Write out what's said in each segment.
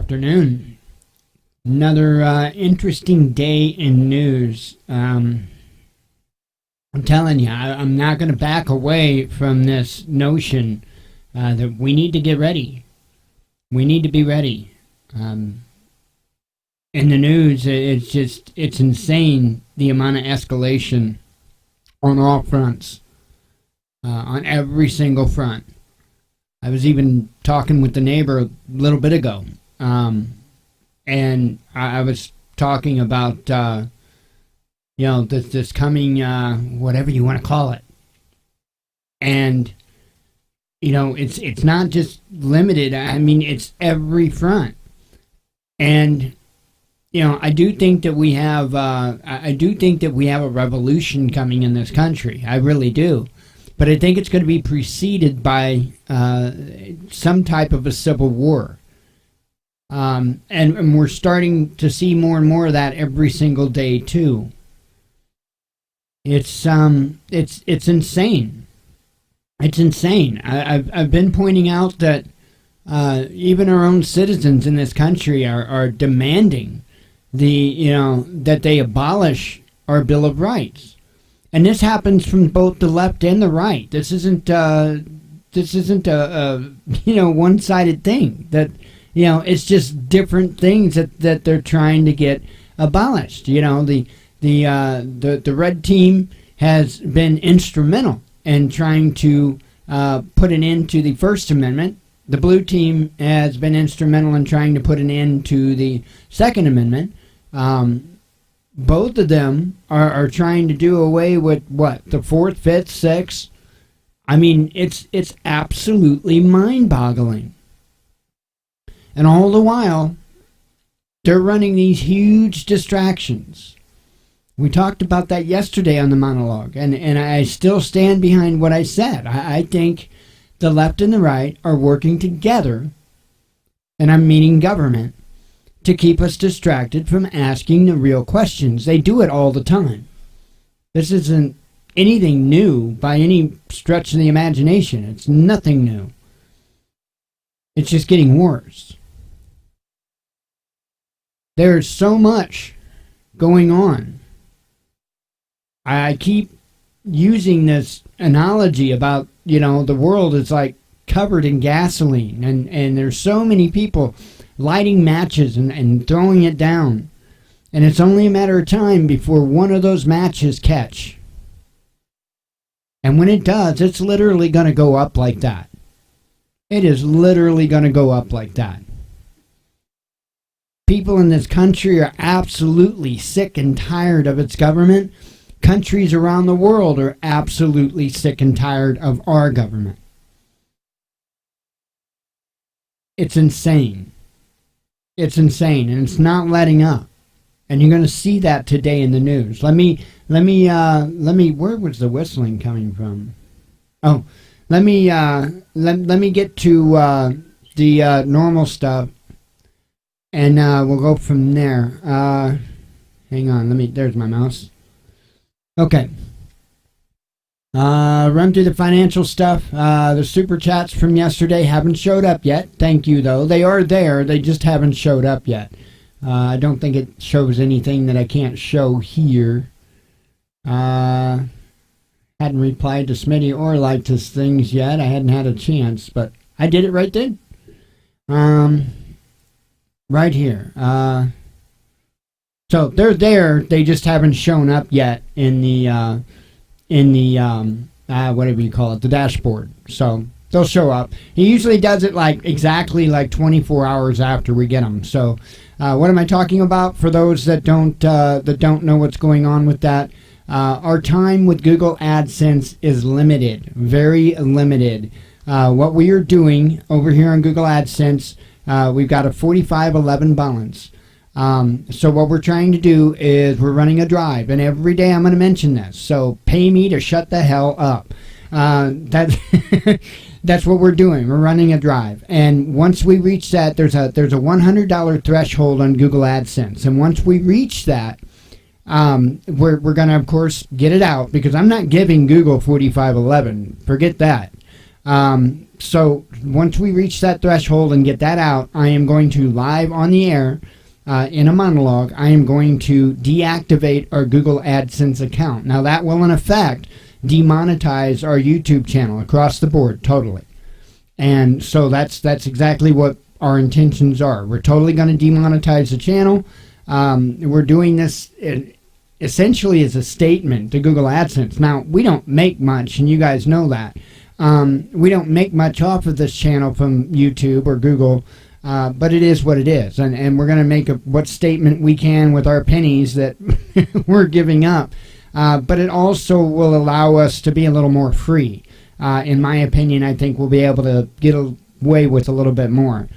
afternoon. Another interesting day in news. I'm telling you, I'm not going to back away from this notion that we need to get ready. We need to be ready. In the news, it's insane the amount of escalation on all fronts, on every single front. I was even talking with the neighbor a little bit ago, and I was talking about, this coming, whatever you want to call it. And, it's not just limited. I mean, it's every front. And, I do think that we have, a revolution coming in this country. I really do. But I think it's going to be preceded by some type of a civil war. And we're starting to see more and more of that every single day, too. It's insane. It's insane. I've been pointing out that even our own citizens in this country are demanding that they abolish our Bill of Rights. And this happens from both the left and the right. This isn't a one-sided thing. That it's just different things that they're trying to get abolished. The red team has been instrumental in trying to put an end to the First Amendment. The blue team has been instrumental in trying to put an end to the Second Amendment. Both of them are trying to do away with the Fourth, Fifth, Sixth. I mean, it's absolutely mind-boggling. And all the while, they're running these huge distractions. We talked about that yesterday on the monologue, and I still stand behind what I said. I think the left and the right are working together, and I'm meaning government, to keep us distracted from asking the real questions. They do it all the time. This isn't anything new by any stretch of the imagination. It's nothing new. It's just getting worse. There's so much going on. I keep using this analogy about, the world is like covered in gasoline, and there's so many people lighting matches and throwing it down. And it's only a matter of time before one of those matches catch. And when it does, it's literally going to go up like that. It is literally going to go up like that. People in this country are absolutely sick and tired of its government. Countries around the world are absolutely sick and tired of our government. It's insane. It's insane, and it's not letting up. And you're going to see that today in the news. Let me, where was the whistling coming from? Oh, let me get to the normal stuff, and we'll go from there. Hang on, there's my mouse. Okay. Run through the financial stuff. The super chats from yesterday haven't showed up yet. Thank you, though. They are there. They just haven't showed up yet. I don't think it shows anything that I can't show here. Hadn't replied to Smitty or liked his things yet. I hadn't had a chance, but I did it right then. Right here. So they're there. They just haven't shown up yet in the whatever you call it, the dashboard. So they'll show up. He usually does it exactly 24 hours after we get them. So what am I talking about? For those that don't know what's going on with that, our time with Google AdSense is limited, very limited. What we are doing over here on Google AdSense, we've got a 45-11 balance. So what we're trying to do is we're running a drive, and every day I'm going to mention this. So pay me to shut the hell up. That's what we're doing. We're running a drive, and once we reach that, there's a $100 threshold on Google AdSense, and once we reach that, we're going to, of course, get it out, because I'm not giving Google 4511. Forget that. So once we reach that threshold and get that out, I am going to live on the air in a monologue. I am going to deactivate our Google AdSense account. Now that will in effect demonetize our YouTube channel across the board totally. And so that's exactly what our intentions are. We're totally going to demonetize the channel. We're doing this essentially as a statement to Google AdSense. Now, we don't make much, and you guys know that. We don't make much off of this channel from YouTube or Google, but it is what it is. And we're going to make what statement we can with our pennies that we're giving up. But it also will allow us to be a little more free. In my opinion, I think we'll be able to get away with a little bit more.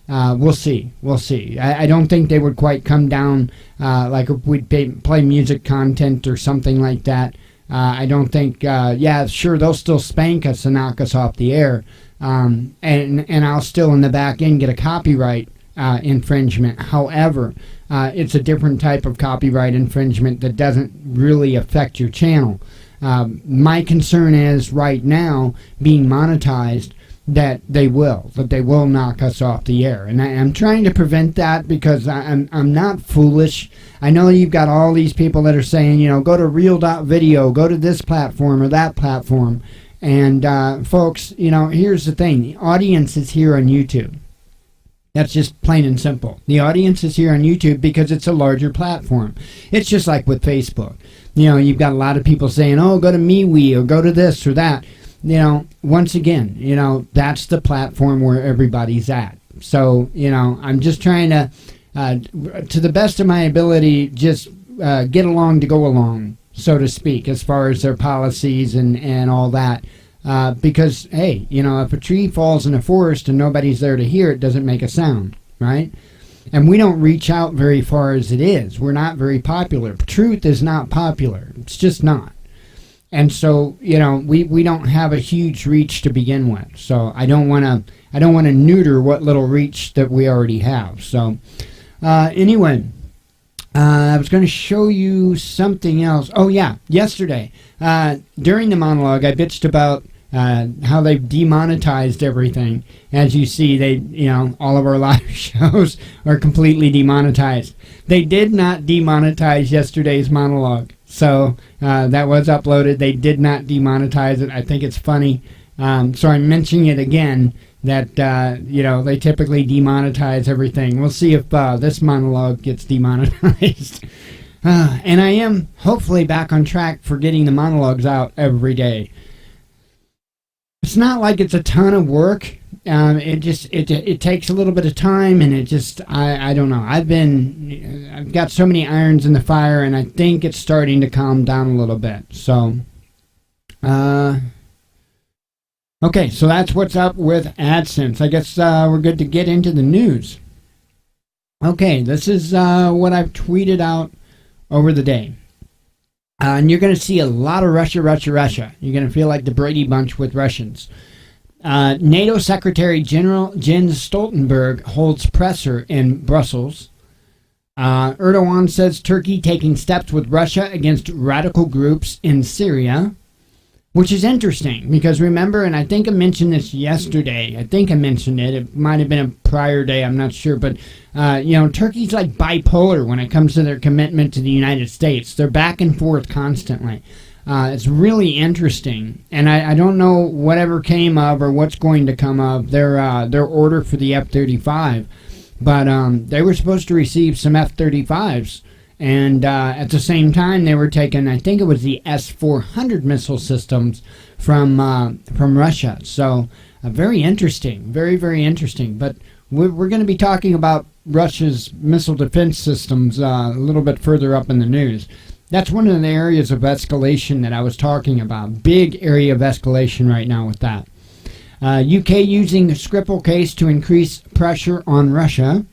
We'll see. We'll see. I don't think they would quite come down like if we'd play music content or something like that. I don't think, yeah, sure, they'll still spank us and knock us off the air. And I'll still in the back end get a copyright infringement. However, it's a different type of copyright infringement that doesn't really affect your channel. My concern is right now being monetized that they will knock us off the air, and I'm trying to prevent that because I'm not foolish. I know you've got all these people that are saying, you know, go to real.video, go to this platform or that platform, and folks, you know, here's the thing: the audience is here on YouTube. That's just plain and simple. The audience is here on YouTube because it's a larger platform. It's just like with Facebook. You know, you've got a lot of people saying, oh, go to MeWe or go to this or that. You know, once again, you know, that's the platform where everybody's at. So, you know, I'm just trying to the best of my ability, just get along to go along, so to speak, as far as their policies and all that. Because, hey, you know, if a tree falls in a forest and nobody's there to hear it, doesn't make a sound, right? And we don't reach out very far as it is. We're not very popular. Truth is not popular. It's just not. And so, you know, we don't have a huge reach to begin with. So I don't want to neuter what little reach that we already have. So anyway, I was going to show you something else. Oh yeah, yesterday during the monologue, I bitched about how they've demonetized everything. As you see, all of our live shows are completely demonetized. They did not demonetize yesterday's monologue. So that was uploaded. They did not demonetize it. I think it's funny. So I'm mentioning it again that, they typically demonetize everything. We'll see if this monologue gets demonetized. And I am hopefully back on track for getting the monologues out every day. It's not like it's a ton of work. It takes a little bit of time, and I don't know. I've got so many irons in the fire, and I think it's starting to calm down a little bit. So, okay, so that's what's up with AdSense. I guess we're good to get into the news. Okay, this is what I've tweeted out over the day. And you're going to see a lot of Russia. You're going to feel like the Brady Bunch with Russians. NATO Secretary General Jens Stoltenberg holds presser in Brussels. Erdogan says Turkey taking steps with Russia against radical groups in Syria, which is interesting because remember, and I think I mentioned this yesterday. It might have been a prior day, I'm not sure, but Turkey's like bipolar when it comes to their commitment to the United States. They're back and forth constantly. It's really interesting, and I don't know whatever came of or what's going to come of their order for the F-35, but they were supposed to receive some F-35s, and at the same time they were taking, I think it was the S-400 missile systems from Russia. So very interesting, very, very interesting. But we're going to be talking about Russia's missile defense systems a little bit further up in the news. That's one of the areas of escalation that I was talking about. Big area of escalation right now with that. UK using the Skripal case to increase pressure on Russia.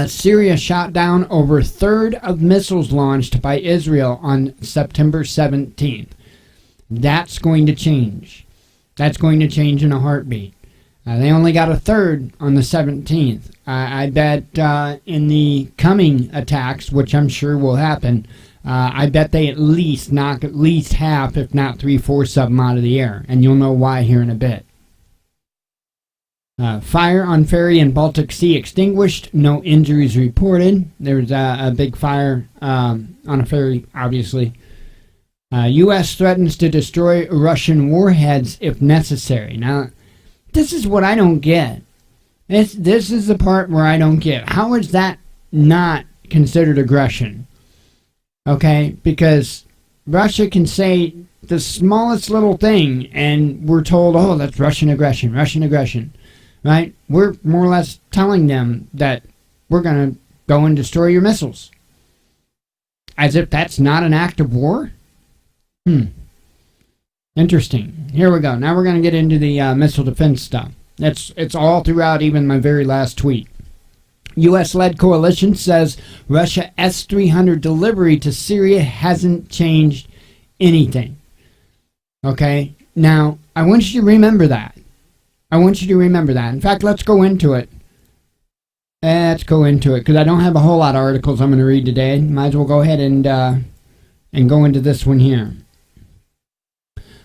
Syria shot down over a third of missiles launched by Israel on September 17th. That's going to change. That's going to change in a heartbeat. They only got a third on the 17th. I bet in the coming attacks, which I'm sure will happen, I bet they at least knock at least half, if not 3/4 of them out of the air. And you'll know why here in a bit. Fire on ferry in Baltic Sea extinguished. No injuries reported. There was a big fire on a ferry, obviously. U.S. threatens to destroy Russian warheads if necessary. Now, this is what I don't get. This is the part where I don't get. How is that not considered aggression? Okay, because Russia can say the smallest little thing and we're told, oh, that's Russian aggression, right? We're more or less telling them that we're going to go and destroy your missiles. As if that's not an act of war? Interesting. Here we go. Now we're going to get into the missile defense stuff. It's all throughout, even my very last tweet. U.S.-led coalition says Russia S-300 delivery to Syria hasn't changed anything. Okay? Now, I want you to remember that. In fact, let's go into it. Because I don't have a whole lot of articles I'm going to read today. Might as well go ahead and go into this one here.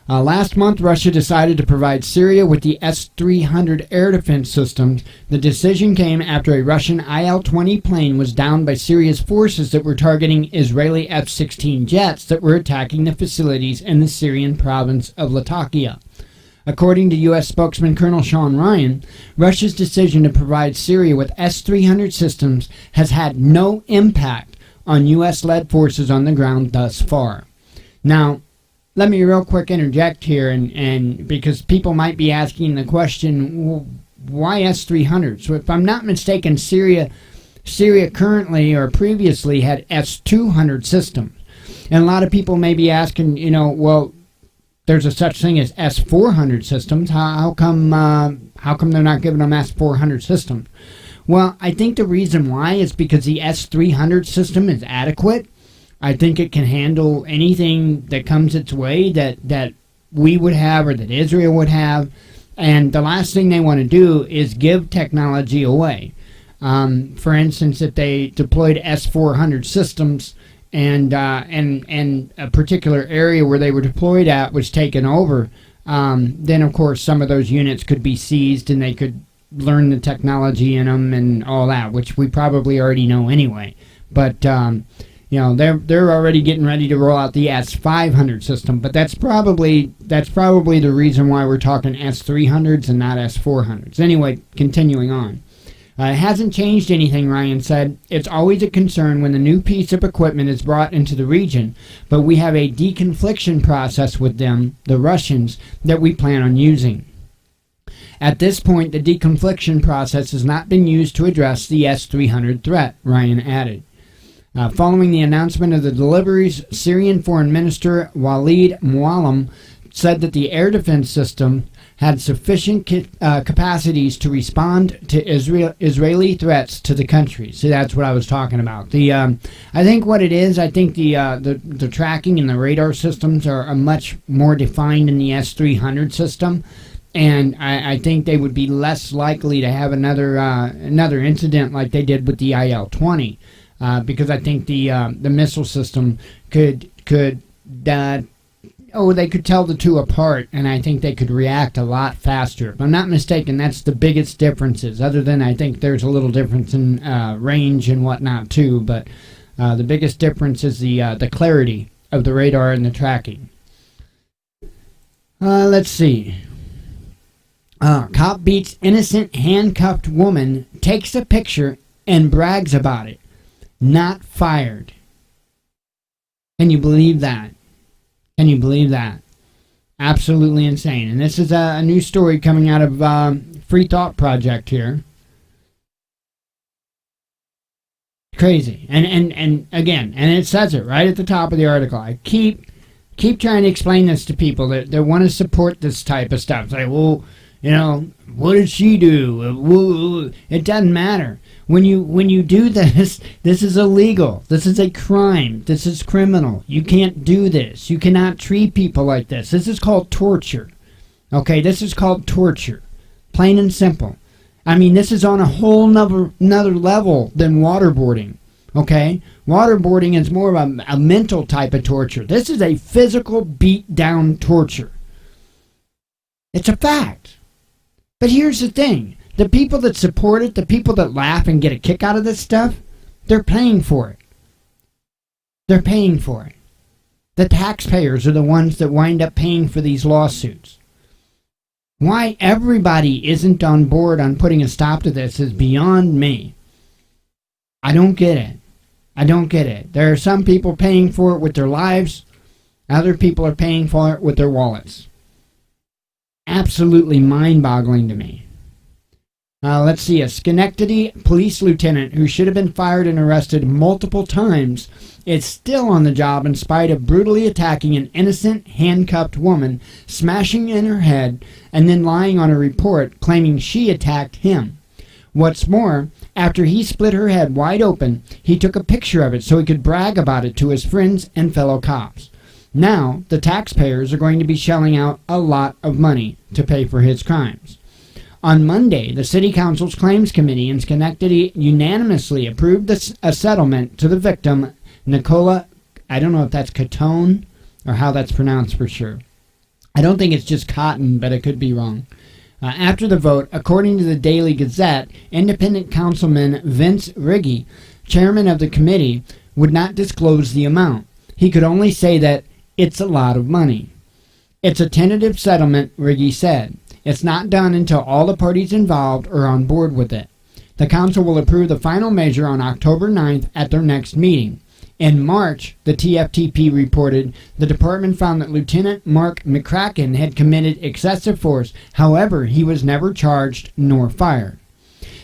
Last month, Russia decided to provide Syria with the S-300 air defense systems. The decision came after a Russian Il-20 plane was downed by Syria's forces that were targeting Israeli F-16 jets that were attacking the facilities in the Syrian province of Latakia. According to U.S. spokesman Colonel Sean Ryan, Russia's decision to provide Syria with S-300 systems has had no impact on U.S.-led forces on the ground thus far. Now, let me real quick interject here, and because people might be asking the question, well, why S-300? So if I'm not mistaken, Syria currently or previously had S-200 systems. And a lot of people may be asking, well, there's a such thing as S-400 systems. How come they're not giving them S-400 systems? Well, I think the reason why is because the S-300 system is adequate. I think it can handle anything that comes its way that we would have or that Israel would have. And the last thing they want to do is give technology away. For instance, if they deployed S-400 systems and a particular area where they were deployed at was taken over, then of course some of those units could be seized and they could learn the technology in them and all that, which we probably already know anyway. But they're already getting ready to roll out the S-500 system, but that's probably the reason why we're talking S-300s and not S-400s. Anyway, continuing on. It hasn't changed anything, Ryan said. It's always a concern when the new piece of equipment is brought into the region, but we have a deconfliction process with them, the Russians, that we plan on using. At this point, the deconfliction process has not been used to address the S-300 threat, Ryan added. Following the announcement of the deliveries, Syrian Foreign Minister Walid Muallim said that the air defense system had sufficient capacities to respond to Israeli threats to the country. So that's what I was talking about. I think what it is, the tracking and the radar systems are much more defined in the S-300 system, and I think they would be less likely to have another incident like they did with the Il-20. Because I think the missile system they could tell the two apart, and I think they could react a lot faster. If I'm not mistaken, that's the biggest differences, other than I think there's a little difference in range and whatnot too, but the biggest difference is the clarity of the radar and the tracking. Let's see. Cop beats innocent handcuffed woman, takes a picture, and brags about it. Not fired. Can you believe that? Absolutely insane. And this is a new story coming out of Free Thought Project here. Crazy. And again, and it says it right at the top of the article. I keep trying to explain this to people that want to support this type of stuff. It's like, well, what did she do? It doesn't matter. When you do this, this is illegal. This is a crime. This is criminal. You can't do this. You cannot treat people like this. This is called torture. Okay, this is called torture. Plain and simple. I mean, this is on a whole another level than waterboarding. Okay? Waterboarding is more of a mental type of torture. This is a physical beat-down torture. It's a fact. But here's the thing. The people that support it, the people that laugh and get a kick out of this stuff, they're paying for it. They're paying for it. The taxpayers are the ones that wind up paying for these lawsuits. Why everybody isn't on board on putting a stop to this is beyond me. I don't get it. I don't get it. There are some people paying for it with their lives. Other people are paying for it with their wallets. Absolutely mind-boggling to me. Let's see. A Schenectady police lieutenant who should have been fired and arrested multiple times is still on the job in spite of brutally attacking an innocent handcuffed woman, smashing in her head, and then lying on a report claiming she attacked him. What's more, after he split her head wide open, he took a picture of it so he could brag about it to his friends and fellow cops. Now, the taxpayers are going to be shelling out a lot of money to pay for his crimes. On Monday, the City Council's Claims Committee in Schenectady unanimously approved a settlement to the victim, Nicola, I don't know if that's Catone or how that's pronounced for sure. I don't think it's just Cotton, but it could be wrong. After the vote, according to the Daily Gazette, independent councilman Vince Riggi, chairman of the committee, would not disclose the amount. He could only say that it's a lot of money. It's a tentative settlement, Riggi said. It's not done until all the parties involved are on board with it. The council will approve the final measure on October 9th at their next meeting. In March, the TFTP reported, the department found that Lieutenant Mark McCracken had committed excessive force. However, he was never charged nor fired.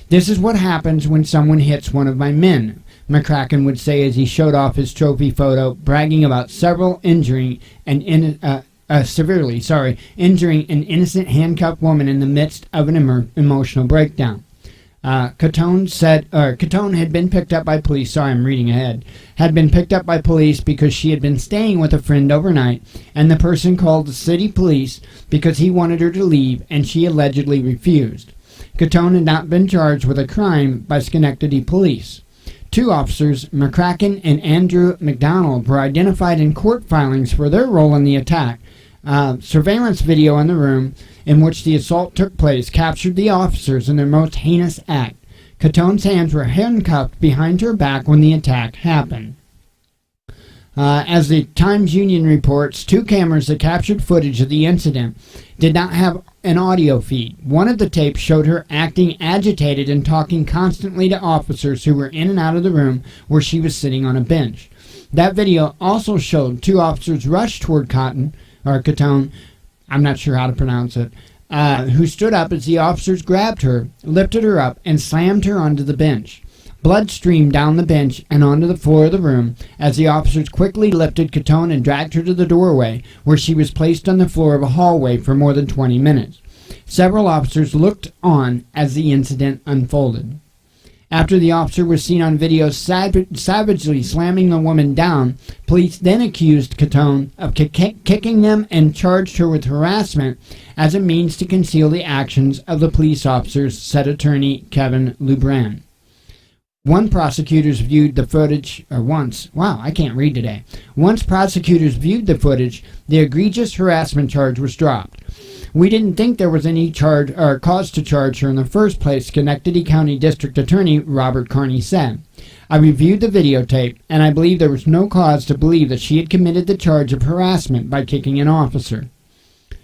This is what happens when someone hits one of my men, McCracken would say as he showed off his trophy photo, bragging about severely injuring an innocent handcuffed woman in the midst of an emotional breakdown. Catone had been picked up by police. Sorry, I'm reading ahead. Had been picked up by police because she had been staying with a friend overnight, and the person called the city police because he wanted her to leave, and she allegedly refused. Catone had not been charged with a crime by Schenectady police. Two officers, McCracken and Andrew McDonald, were identified in court filings for their role in the attack. Surveillance video in the room in which the assault took place captured the officers in their most heinous act. Catone's hands were handcuffed behind her back when the attack happened. As the Times-Union reports, two cameras that captured footage of the incident did not have an audio feed. One of the tapes showed her acting agitated and talking constantly to officers who were in and out of the room where she was sitting on a bench. That video also showed two officers rush toward Catone, I'm not sure how to pronounce it, who stood up as the officers grabbed her, lifted her up, and slammed her onto the bench. Blood streamed down the bench and onto the floor of the room as the officers quickly lifted Catone and dragged her to the doorway, where she was placed on the floor of a hallway for more than 20 minutes. Several officers looked on as the incident unfolded. After the officer was seen on video savagely slamming the woman down, police then accused Catone of kicking them and charged her with harassment as a means to conceal the actions of the police officers, said attorney Kevin Lubran. Once prosecutors viewed the footage, once prosecutors viewed the footage, the egregious harassment charge was dropped. We didn't think there was any charge or cause to charge her in the first place, Schenectady County District Attorney Robert Carney said. I reviewed the videotape, and I believe there was no cause to believe that she had committed the charge of harassment by kicking an officer.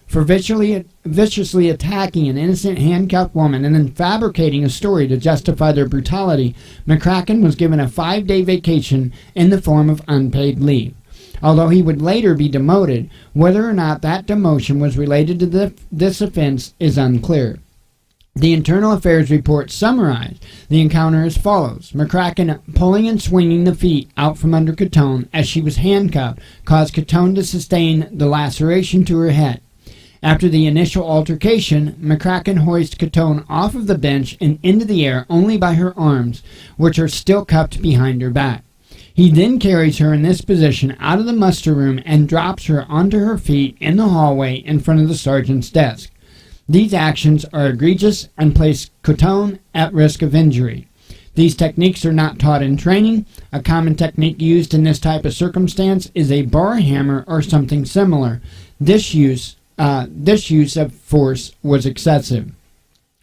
For viciously attacking an innocent handcuffed woman and then fabricating a story to justify their brutality, McCracken was given a 5-day vacation in the form of unpaid leave. Although he would later be demoted, whether or not that demotion was related to this offense is unclear. The Internal Affairs report summarized the encounter as follows. McCracken pulling and swinging the feet out from under Catone as she was handcuffed caused Catone to sustain the laceration to her head. After the initial altercation, McCracken hoists Catone off of the bench and into the air only by her arms, which are still cupped behind her back. He then carries her in this position out of the muster room and drops her onto her feet in the hallway in front of the sergeant's desk. These actions are egregious and place Catone at risk of injury. These techniques are not taught in training. A common technique used in this type of circumstance is a bar hammer or something similar. This use of force was excessive.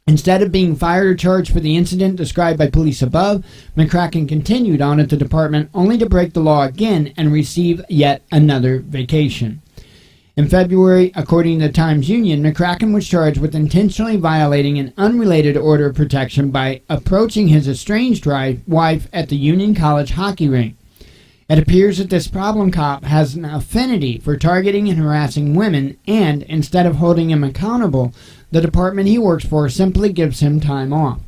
Instead of being fired or charged for the incident described by police above, McCracken continued on at the department only to break the law again and receive yet another vacation. In February, according to the Times-Union, McCracken was charged with intentionally violating an unrelated order of protection by approaching his estranged wife at the Union College hockey rink. It appears that this problem cop has an affinity for targeting and harassing women, and instead of holding him accountable, the department he works for simply gives him time off.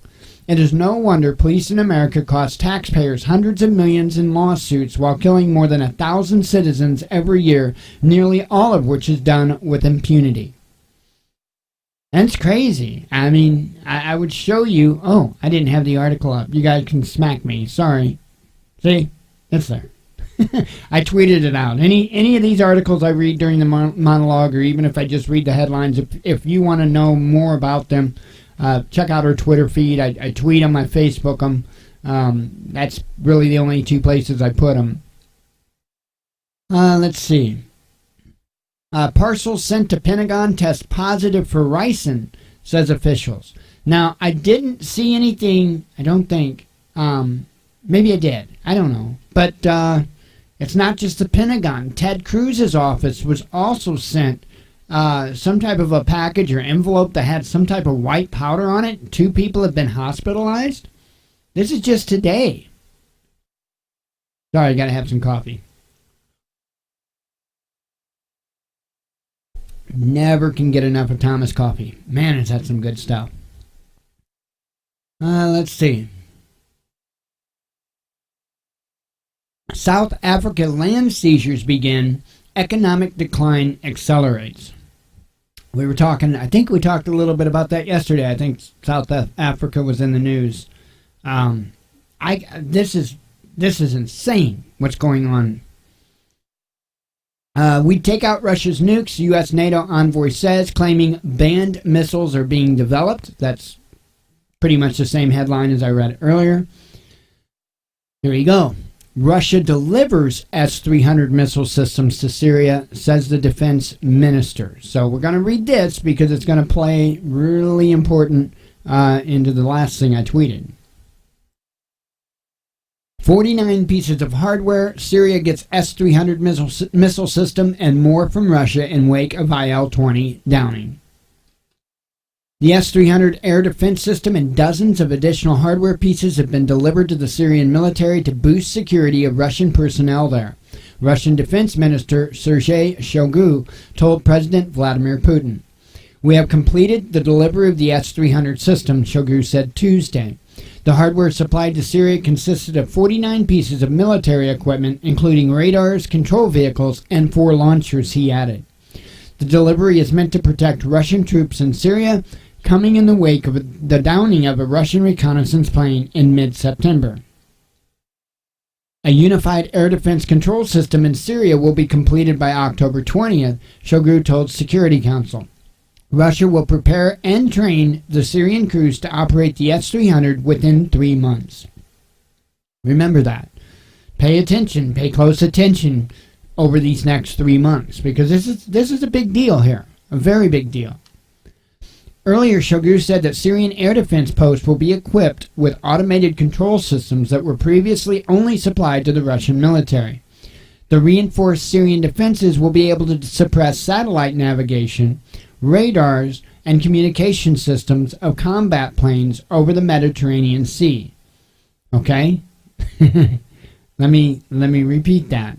It is no wonder police in America cost taxpayers hundreds of millions in lawsuits while killing more than 1,000 citizens every year, nearly all of which is done with impunity. That's crazy. I mean, I would show you... Oh, I didn't have the article up. You guys can smack me. Sorry. See? It's there. I tweeted it out. Any of these articles I read during the monologue, or even if I just read the headlines, if you want to know more about them, check out our Twitter feed. I tweet them, I Facebook them. That's really the only two places I put them. Let's see. Parcels sent to Pentagon test positive for ricin, says officials. Now, I didn't see anything, I don't think. Maybe I did. I don't know. But it's not just the Pentagon. Ted Cruz's office was also sent some type of a package or envelope that had some type of white powder on it. 2 people have been hospitalized. This is just today. Sorry, I gotta have some coffee. Never can get enough of Thomas coffee. Man, has that some good stuff. Let's see. South Africa land seizures begin. Economic decline accelerates. We were talking, I think we talked a little bit about that yesterday. I think South Africa was in the news. This is insane what's going on. We take out Russia's nukes, U.S. NATO envoy says, claiming banned missiles are being developed. That's pretty much the same headline as I read earlier. Here you go. Russia delivers S-300 missile systems to Syria, says the defense minister. So we're going to read this because it's going to play really important into the last thing I tweeted. 49 pieces of hardware. Syria gets S-300 missile system and more from Russia in wake of IL-20 downing. The S-300 air defense system and dozens of additional hardware pieces have been delivered to the Syrian military to boost security of Russian personnel there. Russian Defense Minister Sergei Shoigu told President Vladimir Putin. We have completed the delivery of the S-300 system, Shoigu said Tuesday. The hardware supplied to Syria consisted of 49 pieces of military equipment, including radars, control vehicles, and 4 launchers, he added. The delivery is meant to protect Russian troops in Syria, coming in the wake of the downing of a Russian reconnaissance plane in mid-September. A unified air defense control system in Syria will be completed by October 20th, Shoigu told Security Council. Russia will prepare and train the Syrian crews to operate the S-300 within 3 months. Remember that. Pay attention, pay close attention over these next 3 months, because this is a big deal here, a very big deal. Earlier, Shoigu said that Syrian air defense posts will be equipped with automated control systems that were previously only supplied to the Russian military. The reinforced Syrian defenses will be able to suppress satellite navigation, radars, and communication systems of combat planes over the Mediterranean Sea. Okay? Let me repeat that.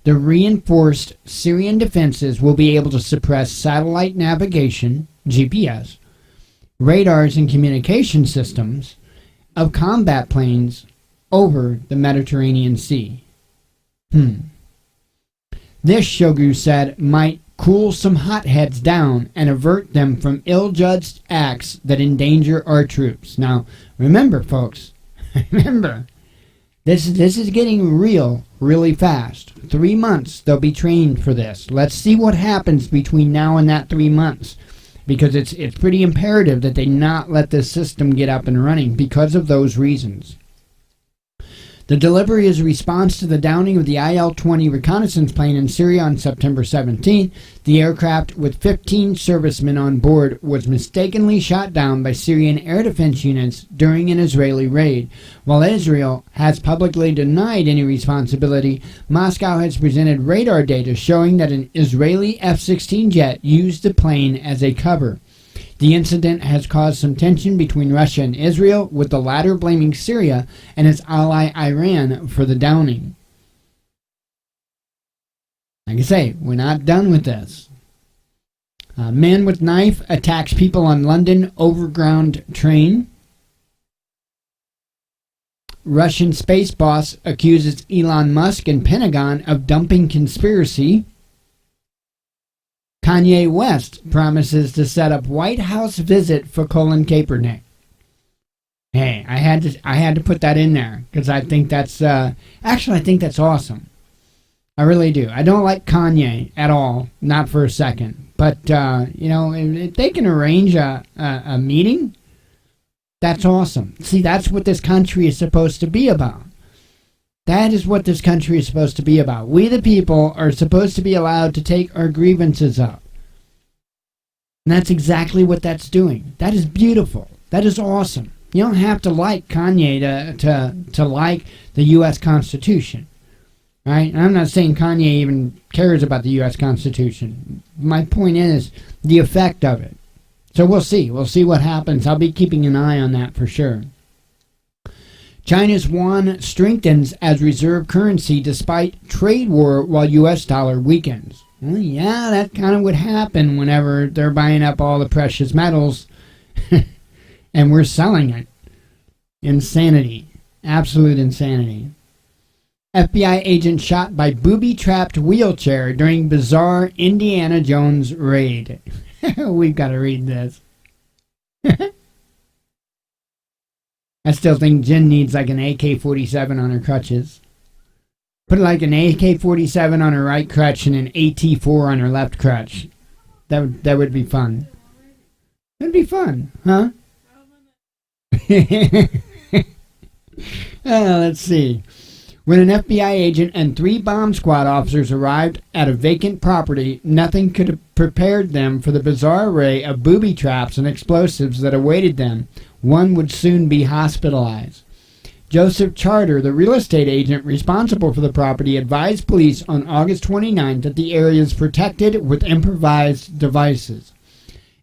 The reinforced Syrian defenses will be able to suppress satellite navigation, GPS, radars and communication systems of combat planes over the Mediterranean Sea. This, Shoigu said, might cool some hotheads down and avert them from ill-judged acts that endanger our troops. Now, remember, folks, this is getting real really fast. 3 months they'll be trained for this. Let's see what happens between now and that 3 months, because it's pretty imperative that they not let this system get up and running because of those reasons. The delivery is a response to the downing of the IL-20 reconnaissance plane in Syria on September 17th. The aircraft with 15 servicemen on board was mistakenly shot down by Syrian air defense units during an Israeli raid. While Israel has publicly denied any responsibility, Moscow has presented radar data showing that an Israeli F-16 jet used the plane as a cover. The incident has caused some tension between Russia and Israel, with the latter blaming Syria and its ally Iran for the downing. Like I say, we're not done with this. A man with knife attacks people on London overground train. Russian space boss accuses Elon Musk and Pentagon of dumping conspiracy. Kanye West promises to set up White House visit for Colin Kaepernick. Hey, I had to put that in there because I think that's actually I think that's awesome. I really do. I don't like Kanye at all, not for a second. But if they can arrange a meeting, that's awesome. See, that's what this country is supposed to be about. That is what this country is supposed to be about. We the people are supposed to be allowed to take our grievances up. And that's exactly what that's doing. That is beautiful. That is awesome. You don't have to like Kanye to like the U.S. Constitution. Right? And I'm not saying Kanye even cares about the U.S. Constitution. My point is the effect of it. So we'll see. We'll see what happens. I'll be keeping an eye on that for sure. China's yuan strengthens as reserve currency despite trade war while U.S. dollar weakens. Well, yeah, that kind of would happen whenever they're buying up all the precious metals and we're selling it. Insanity. Absolute insanity. FBI agent shot by booby-trapped wheelchair during bizarre Indiana Jones raid. We've got to read this. I still think Jen needs like an AK-47 on her crutches. Put like an AK-47 on her right crutch and an AT-4 on her left crutch. That would be fun. That'd be fun, huh? Let's see. When an FBI agent and 3 bomb squad officers arrived at a vacant property, nothing could have prepared them for the bizarre array of booby traps and explosives that awaited them. One would soon be hospitalized. Joseph Charter, the real estate agent responsible for the property, advised police on August 29th that the area is protected with improvised devices.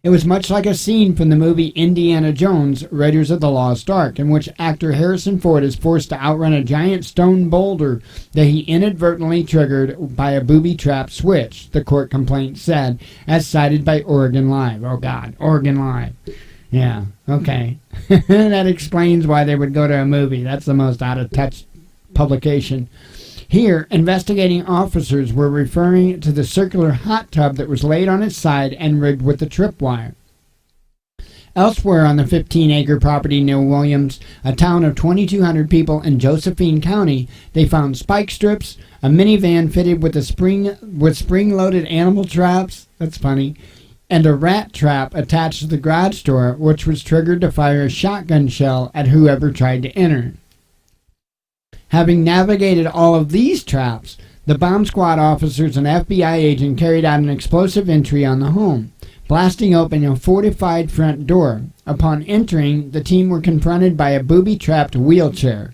It was much like a scene from the movie Indiana Jones, Raiders of the Lost Ark, in which actor Harrison Ford is forced to outrun a giant stone boulder that he inadvertently triggered by a booby-trap switch, the court complaint said, as cited by Oregon Live. Oh, God, Oregon Live. Yeah, okay. That explains why they would go to a movie. That's the most out-of-touch publication. Here, investigating officers were referring to the circular hot tub that was laid on its side and rigged with the tripwire. Elsewhere on the 15-acre property near Williams, a town of 2,200 people in Josephine County, they found spike strips, a minivan fitted with spring-loaded animal traps, that's funny, and a rat trap attached to the garage door, which was triggered to fire a shotgun shell at whoever tried to enter. Having navigated all of these traps, the bomb squad officers and FBI agent carried out an explosive entry on the home, blasting open a fortified front door. Upon entering, the team were confronted by a booby-trapped wheelchair.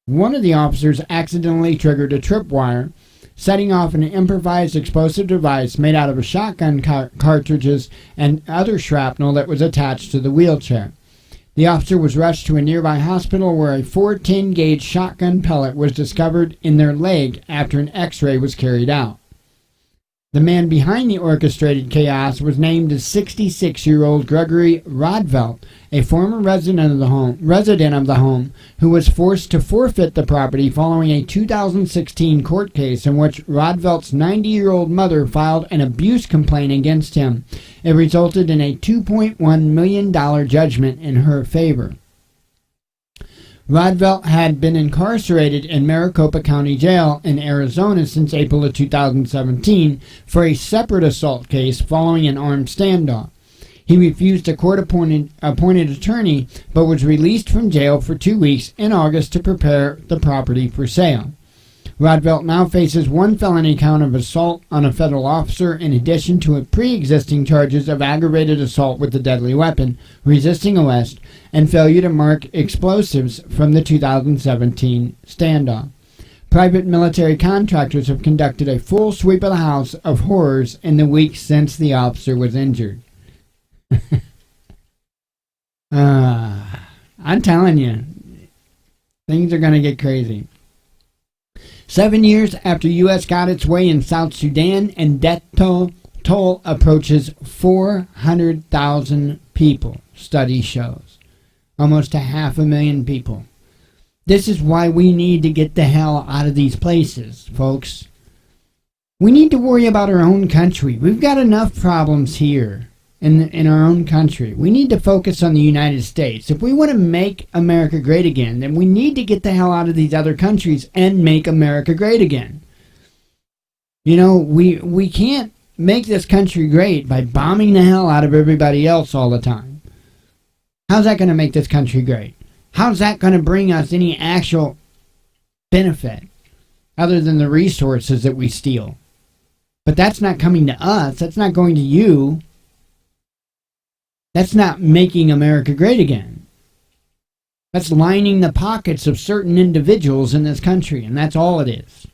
One of the officers accidentally triggered a tripwire, setting off an improvised explosive device made out of shotgun cartridges and other shrapnel that was attached to the wheelchair. The officer was rushed to a nearby hospital where a 410-gauge shotgun pellet was discovered in their leg after an x-ray was carried out. The man behind the orchestrated chaos was named as 66-year-old Gregory Rodvelt, a former resident of the home who was forced to forfeit the property following a 2016 court case in which Rodvelt's 90-year-old mother filed an abuse complaint against him. It resulted in a $2.1 million judgment in her favor. Rodvelt had been incarcerated in Maricopa County Jail in Arizona since April of 2017 for a separate assault case following an armed standoff. He refused a court-appointed attorney, but was released from jail for 2 weeks in August to prepare the property for sale. Rodvelt now faces one felony count of assault on a federal officer in addition to pre-existing charges of aggravated assault with a deadly weapon, resisting arrest, and failure to mark explosives from the 2017 standoff. Private military contractors have conducted a full sweep of the House of Horrors in the weeks since the officer was injured. I'm telling you, things are going to get crazy. 7 years after U.S. got its way in South Sudan and death toll approaches 400,000 people, study shows. Almost 500,000 people. This is why we need to get the hell out of these places, folks. We need to worry about our own country. We've got enough problems here in our own country. We need to focus on the United States. If we want to make America great again, then we need to get the hell out of these other countries and make America great again. You know, we can't make this country great by bombing the hell out of everybody else all the time. How's that going to make this country great? How's that going to bring us any actual benefit other than the resources that we steal? But that's not coming to us. That's not going to you. That's not making America great again. That's lining the pockets of certain individuals in this country, and that's all it is.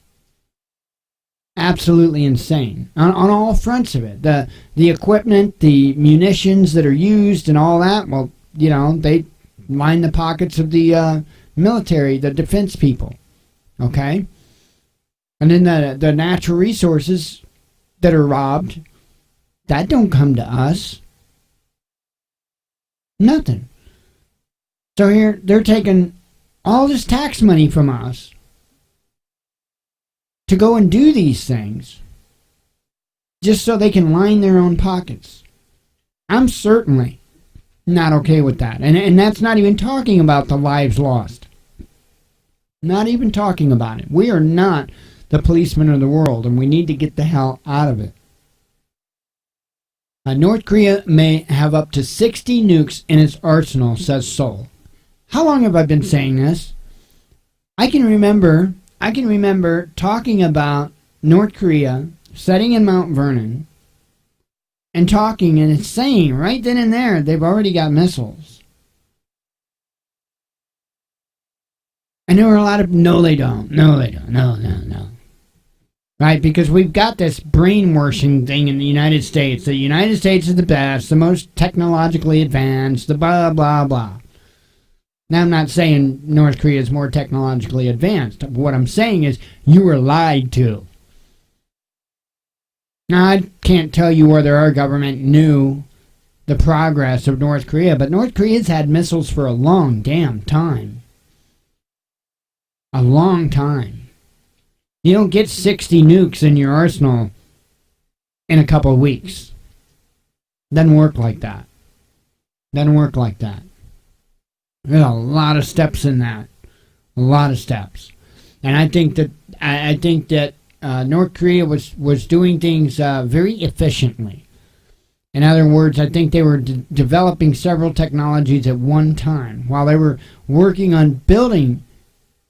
Absolutely insane. On all fronts of it. The equipment, the munitions that are used and all that, well, you know, they line the pockets of the military, the defense people. Okay? And then the natural resources that are robbed, that don't come to us. Nothing. So here, they're taking all this tax money from us to go and do these things just so they can line their own pockets. I'm certainly not okay with that. And that's not even talking about the lives lost. Not even talking about it. We are not the policemen of the world, and we need to get the hell out of it. North Korea may have up to 60 nukes in its arsenal, says Seoul. How long have I been saying this? I can remember talking about North Korea sitting in Mount Vernon and talking and saying right then and there they've already got missiles. And there were a lot of, no they don't. Right, because we've got this brainwashing thing in the United States. The United States is the best, the most technologically advanced, the blah, blah, blah. Now, I'm not saying North Korea is more technologically advanced. What I'm saying is you were lied to. Now, I can't tell you whether our government knew the progress of North Korea, but North Korea's had missiles for a long damn time. A long time. You don't get 60 nukes in your arsenal in a couple of weeks. Doesn't work like that. Doesn't work like that. There's a lot of steps in that. A lot of steps. And I think that North Korea was doing things very efficiently. In other words, I think they were developing several technologies at one time. While they were working on building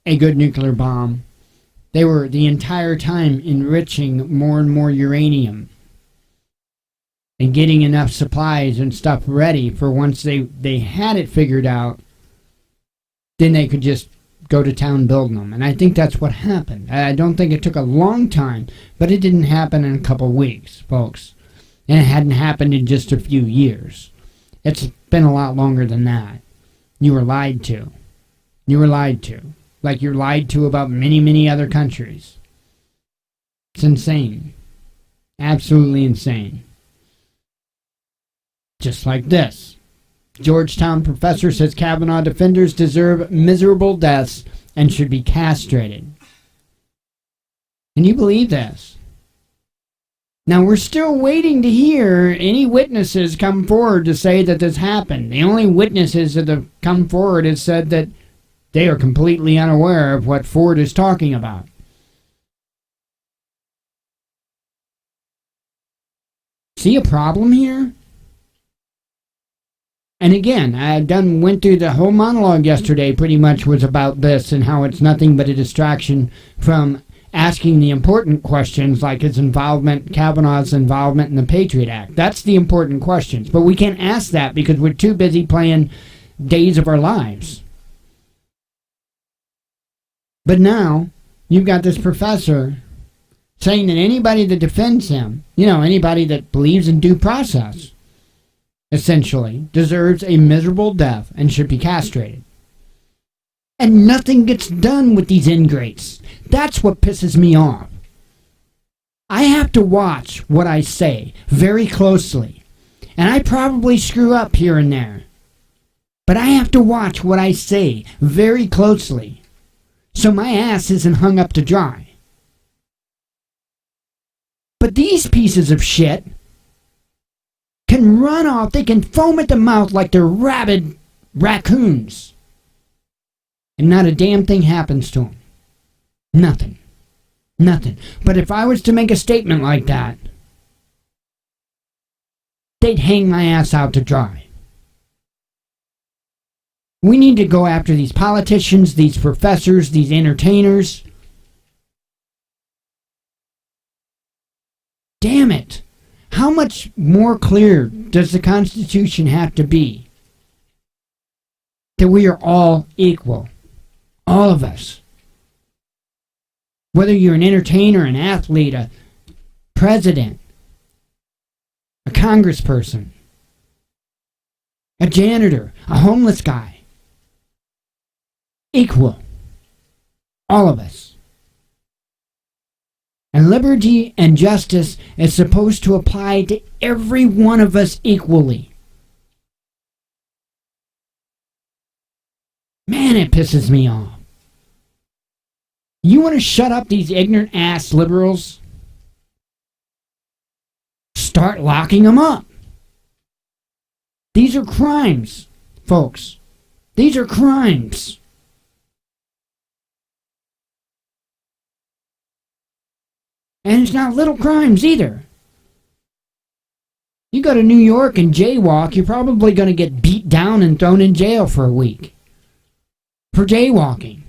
a good nuclear bomb, they were the entire time enriching more and more uranium and getting enough supplies and stuff ready for once they had it figured out, then they could just go to town building them. And I think that's what happened. I don't think it took a long time, but it didn't happen in a couple of weeks, folks. And it hadn't happened in just a few years. It's been a lot longer than that. You were lied to. You were lied to. Like you're lied to about many, many other countries. It's insane. Absolutely insane. Just like this. Georgetown professor says Kavanaugh defenders deserve miserable deaths and should be castrated. Can you believe this? Now, we're still waiting to hear any witnesses come forward to say that this happened. The only witnesses that have come forward have said that they are completely unaware of what Ford is talking about. See a problem here? And again, I went through the whole monologue yesterday, pretty much was about this and how it's nothing but a distraction from asking the important questions like his involvement, Kavanaugh's involvement in the Patriot Act. That's the important questions. But we can't ask that because we're too busy playing Days of Our Lives. But now, you've got this professor saying that anybody that defends him, anybody that believes in due process, essentially, deserves a miserable death and should be castrated. And nothing gets done with these ingrates. That's what pisses me off. I have to watch what I say very closely. And I probably screw up here and there. But I have to watch what I say very closely, so my ass isn't hung up to dry. But these pieces of shit can run off, they can foam at the mouth like they're rabid raccoons. And not a damn thing happens to them. Nothing. Nothing. But if I was to make a statement like that, they'd hang my ass out to dry. We need to go after these politicians, these professors, these entertainers. Damn it. How much more clear does the Constitution have to be that we are all equal? All of us. Whether you're an entertainer, an athlete, a president, a congressperson, a janitor, a homeless guy. Equal. All of us. And liberty and justice is supposed to apply to every one of us equally. Man, it pisses me off. You want to shut up these ignorant ass liberals? Start locking them up. These are crimes, folks. These are crimes. And it's not little crimes either. You go to New York and jaywalk, you're probably going to get beat down and thrown in jail for a week. For jaywalking.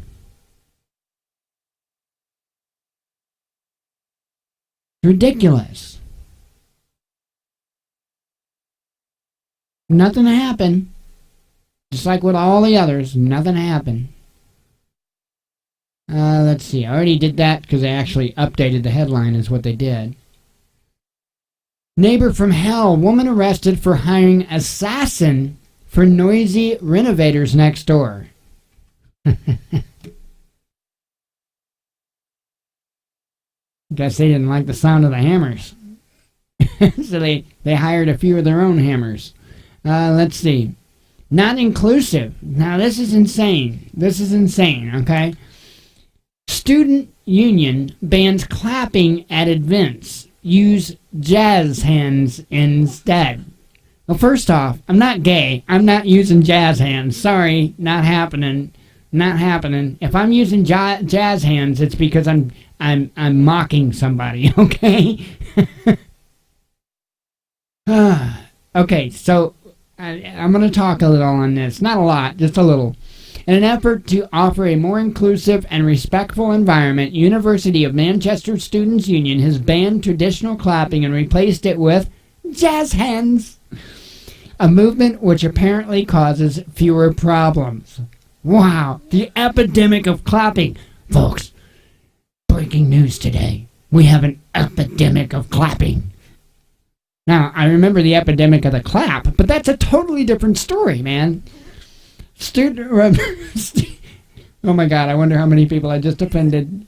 Ridiculous. Nothing happened. Just like with all the others, nothing happened. Let's see. I already did that because I actually updated the headline is what they did. Neighbor from hell. Woman arrested for hiring assassin for noisy renovators next door. Guess they didn't like the sound of the hammers. So they hired a few of their own hammers. Let's see. Not inclusive. Now this is insane. This is insane, okay? Student union bans clapping at events. Use jazz hands instead. Well, first off, I'm not gay. I'm not using jazz hands. Sorry, not happening. Not happening. If I'm using jazz hands, it's because I'm mocking somebody, okay? Okay, so I'm going to talk a little on this. Not a lot, just a little. In an effort to offer a more inclusive and respectful environment, University of Manchester Students' Union has banned traditional clapping and replaced it with jazz hands, a movement which apparently causes fewer problems. Wow, the epidemic of clapping. Folks, breaking news today. We have an epidemic of clapping. Now, I remember the epidemic of the clap, but that's a totally different story, man. Oh my God, I wonder how many people I just offended.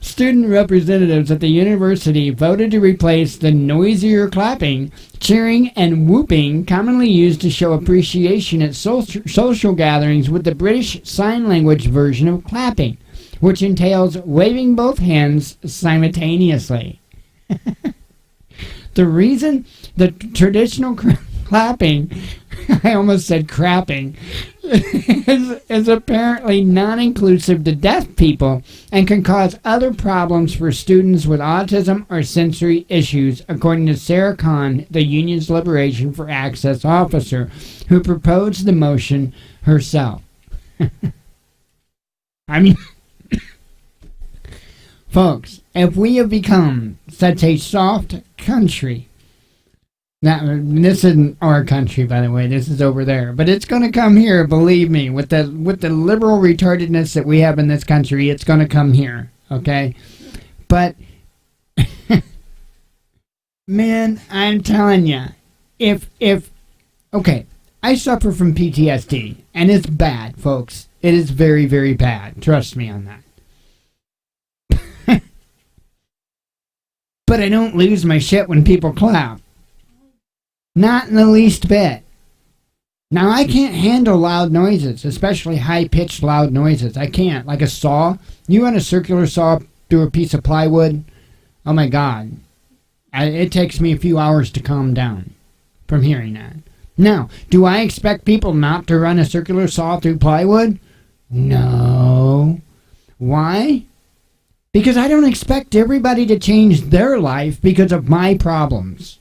Student representatives at the university voted to replace the noisier clapping, cheering, and whooping commonly used to show appreciation at social gatherings with the British Sign Language version of clapping, which entails waving both hands simultaneously. The reason the traditional clapping I almost said crapping, is apparently non-inclusive to deaf people and can cause other problems for students with autism or sensory issues, according to Sarah Khan, the union's Liberation for Access officer, who proposed the motion herself. I mean, folks, if we have become such a soft country, now, this isn't our country, by the way. This is over there, but it's going to come here. Believe me, with the liberal retardedness that we have in this country, it's going to come here. Okay, but man, I'm telling you, if okay, I suffer from PTSD, and it's bad, folks. It is very, very bad. Trust me on that. But I don't lose my shit when people clap. Not in the least bit. Now, I can't handle loud noises, especially high-pitched loud noises. I can't. Like a saw. You run a circular saw through a piece of plywood, oh my God. It takes me a few hours to calm down from hearing that. Now, do I expect people not to run a circular saw through plywood? No. Why? Because I don't expect everybody to change their life because of my problems.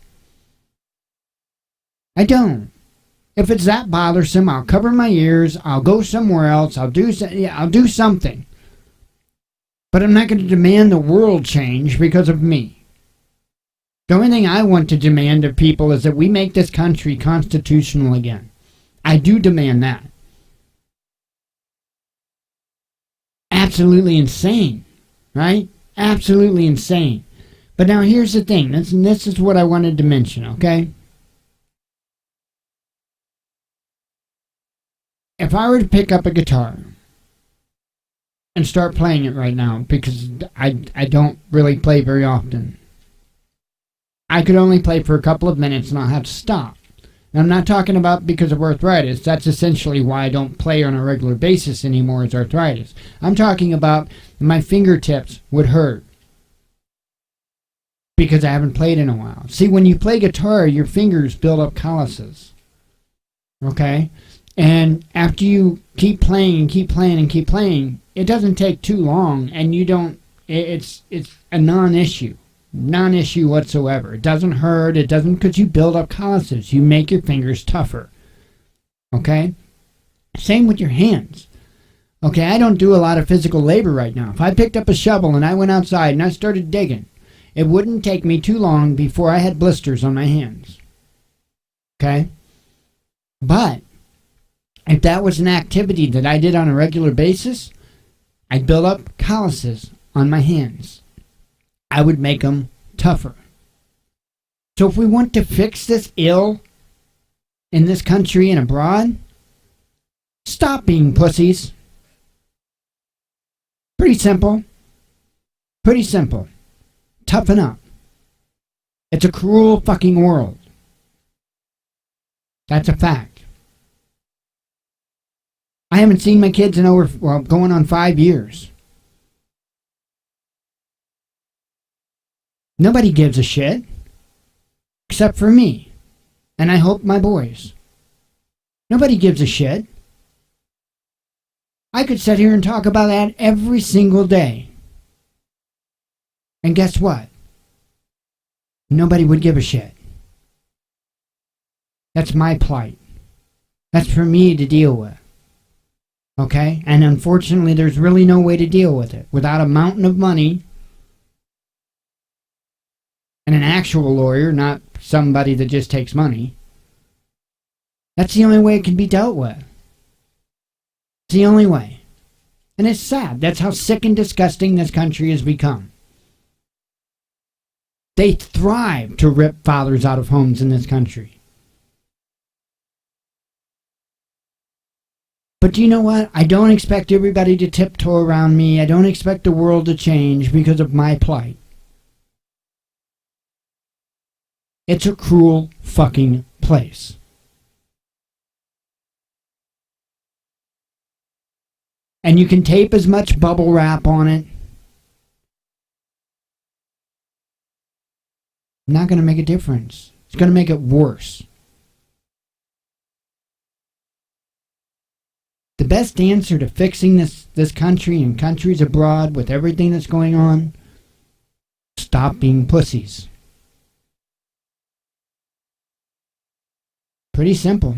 I don't. If it's that bothersome, I'll cover my ears. I'll go somewhere else. I'll do something. But I'm not going to demand the world change because of me. The only thing I want to demand of people is that we make this country constitutional again. I do demand that. Absolutely insane, right? Absolutely insane. But now here's the thing. This is what I wanted to mention, okay? If I were to pick up a guitar and start playing it right now, because I don't really play very often, I could only play for a couple of minutes and I'll have to stop. And I'm not talking about because of arthritis. That's essentially why I don't play on a regular basis anymore, is arthritis. I'm talking about my fingertips would hurt because I haven't played in a while. See, when you play guitar, your fingers build up calluses. Okay? And after you keep playing and keep playing and keep playing, it doesn't take too long, and you don't, it's a non-issue. Non-issue whatsoever. It doesn't hurt, it doesn't, because you build up calluses. You make your fingers tougher. Okay? Same with your hands. Okay, I don't do a lot of physical labor right now. If I picked up a shovel and I went outside and I started digging, it wouldn't take me too long before I had blisters on my hands. Okay? But if that was an activity that I did on a regular basis, I'd build up calluses on my hands. I would make them tougher. So if we want to fix this ill in this country and abroad, stop being pussies. Pretty simple. Pretty simple. Toughen up. It's a cruel fucking world. That's a fact. I haven't seen my kids in going on 5 years. Nobody gives a shit. Except for me. And I hope my boys. Nobody gives a shit. I could sit here and talk about that every single day. And guess what? Nobody would give a shit. That's my plight. That's for me to deal with. Okay? And unfortunately, there's really no way to deal with it without a mountain of money and an actual lawyer, not somebody that just takes money. That's the only way it can be dealt with. It's the only way. And it's sad. That's how sick and disgusting this country has become. They thrive to rip fathers out of homes in this country. But do you know what? I don't expect everybody to tiptoe around me. I don't expect the world to change because of my plight. It's a cruel fucking place. And you can tape as much bubble wrap on it. Not going to make a difference. It's going to make it worse. the best answer to fixing this country and countries abroad with everything that's going on, stop being pussies. Pretty simple.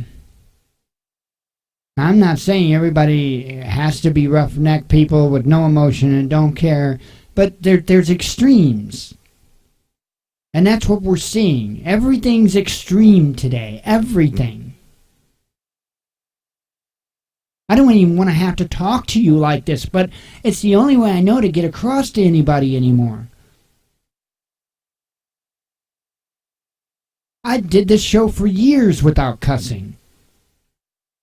I'm not saying everybody has to be roughneck people with no emotion and don't care, but there's extremes. And that's what we're seeing. Everything's extreme today. Everything. I don't even want to have to talk to you like this, but it's the only way I know to get across to anybody anymore. I did this show for years without cussing.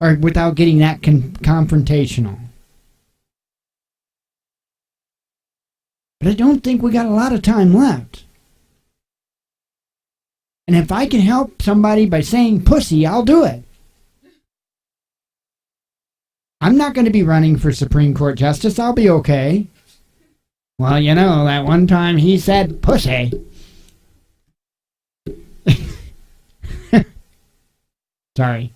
Or without getting that confrontational. But I don't think we got a lot of time left. And if I can help somebody by saying pussy, I'll do it. I'm not going to be running for Supreme Court Justice. I'll be okay. Well, you know, that one time he said pussy. Sorry.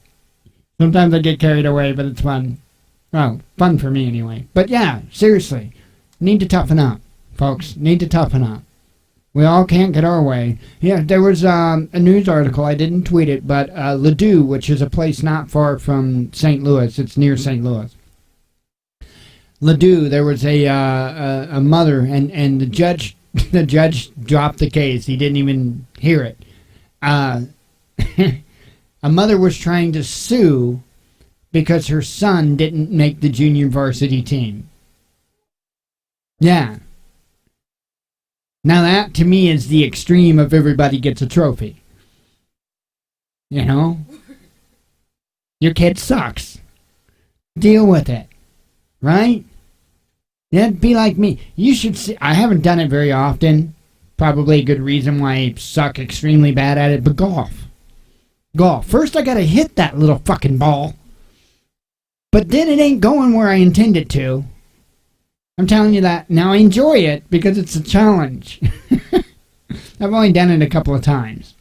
Sometimes I get carried away, but it's fun. Well, fun for me anyway. But yeah, seriously. Need to toughen up, folks. Need to toughen up. We all can't get our way. Yeah, there was a news article. I didn't tweet it, but Ladue, which is a place not far from St. Louis. It's near St. Louis. Ladue, there was a mother, and the judge dropped the case. He didn't even hear it. A mother was trying to sue because her son didn't make the junior varsity team. Yeah. Now that, to me, is the extreme of everybody gets a trophy. You know? Your kid sucks. Deal with it. Right? Yeah, be like me. You should see. I haven't done it very often. Probably a good reason why I suck extremely bad at it, but golf. Golf. First, I gotta hit that little fucking ball. But then it ain't going where I intend it to. I'm telling you that. Now I enjoy it because it's a challenge. I've only done it a couple of times.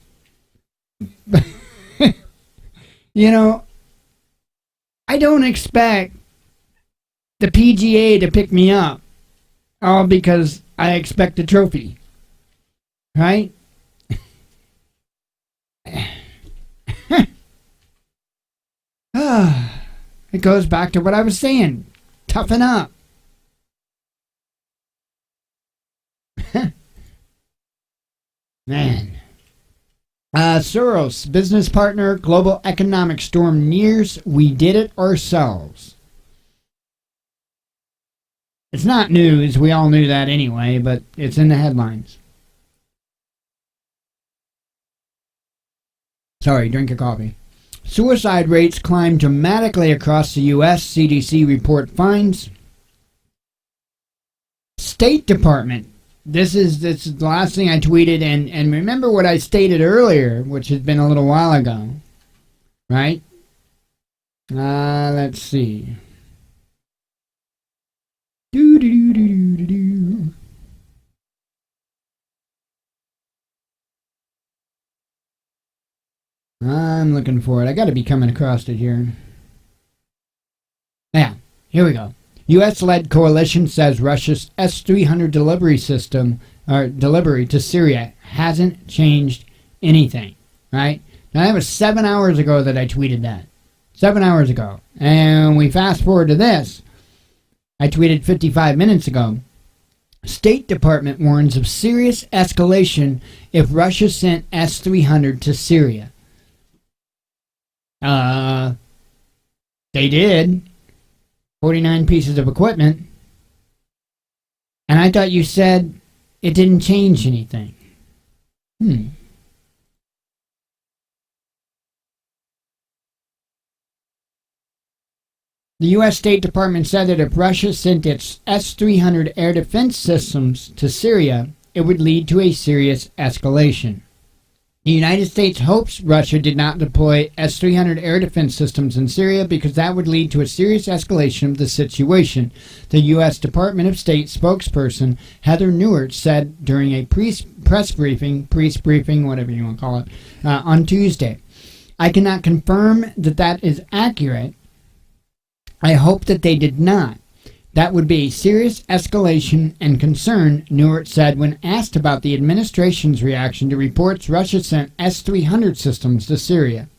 You know, I don't expect the PGA to pick me up all because I expect a trophy. Right? It goes back to what I was saying. Toughen up. Man. Soros, business partner, global economic storm nears. We did it ourselves. It's not news. We all knew that anyway, but it's in the headlines. Sorry, drink your coffee. Suicide rates climb dramatically across the U.S., CDC report finds. State Department. This is the last thing I tweeted, and remember what I stated earlier, which has been a little while ago. Right? Let's see. I'm looking for it. I got to be coming across it here. Yeah, here we go. U.S.-led coalition says Russia's S-300 delivery to Syria hasn't changed anything. Right? Now, that was 7 hours ago that I tweeted that. 7 hours ago. And we fast forward to this. I tweeted 55 minutes ago. State Department warns of serious escalation if Russia sent S-300 to Syria. They did. 49 pieces of equipment. And I thought you said it didn't change anything. The U.S. State Department said that if Russia sent its S-300 air defense systems to Syria, it would lead to a serious escalation. The United States hopes Russia did not deploy S-300 air defense systems in Syria because that would lead to a serious escalation of the situation, the U.S. Department of State spokesperson Heather Nauert said during a press briefing, whatever you want to call it, on Tuesday. I cannot confirm that is accurate. I hope that they did not. That would be a serious escalation and concern, Neurath said when asked about the administration's reaction to reports Russia sent S-300 systems to Syria.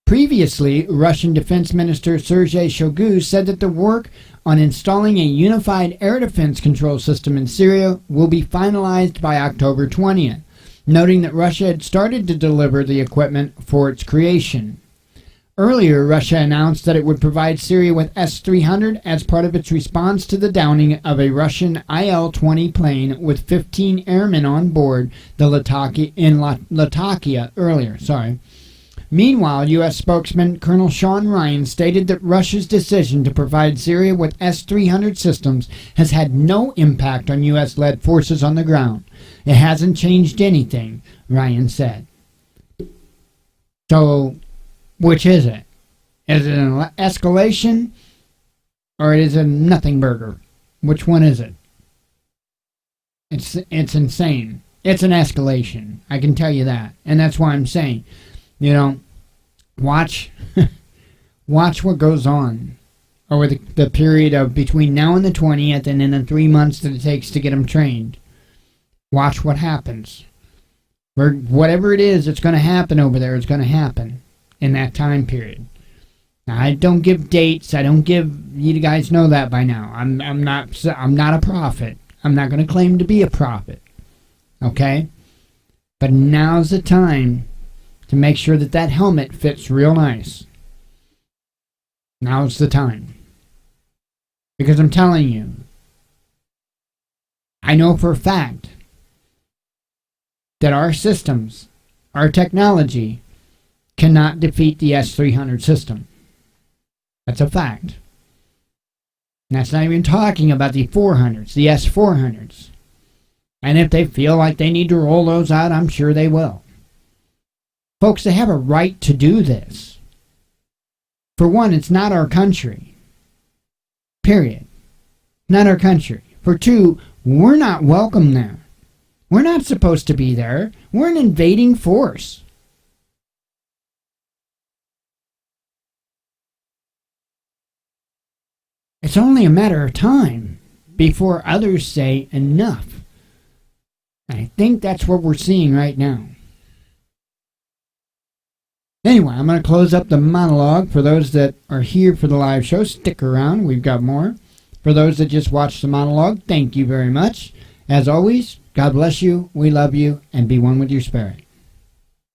Previously, Russian Defense Minister Sergei Shoigu said that the work on installing a unified air defense control system in Syria will be finalized by October 20th, noting that Russia had started to deliver the equipment for its creation. Earlier, Russia announced that it would provide Syria with S-300 as part of its response to the downing of a Russian Il-20 plane with 15 airmen on board in Latakia earlier. Meanwhile, U.S. spokesman Colonel Sean Ryan stated that Russia's decision to provide Syria with S-300 systems has had no impact on U.S.-led forces on the ground. It hasn't changed anything, Ryan said. So, which is it? Is it an escalation or is it a nothing burger? Which one is it? It's insane. It's an escalation. I can tell you that. And that's why I'm saying, watch what goes on over the period of between now and the 20th and in the 3 months that it takes to get them trained. Watch what happens. Whatever it is that's going to happen over there is going to happen in that time period. Now, I don't give dates. I don't give. You guys know that by now. I'm not a prophet. I'm not going to claim to be a prophet. Okay? But now's the time to make sure that helmet fits real nice. Now's the time. Because I'm telling you, I know for a fact that our systems, our technology, cannot defeat the S-300 system. That's a fact. And that's not even talking about the 400s, the S-400s. And if they feel like they need to roll those out, I'm sure they will. Folks, they have a right to do this. For one, it's not our country. Period. Not our country. For two, we're not welcome there. We're not supposed to be there. We're an invading force. It's only a matter of time before others say enough. I think that's what we're seeing right now. Anyway, I'm going to close up the monologue. For those that are here for the live show, stick around. We've got more. For those that just watched the monologue, thank you very much. As always, God bless you, we love you, and be one with your spirit.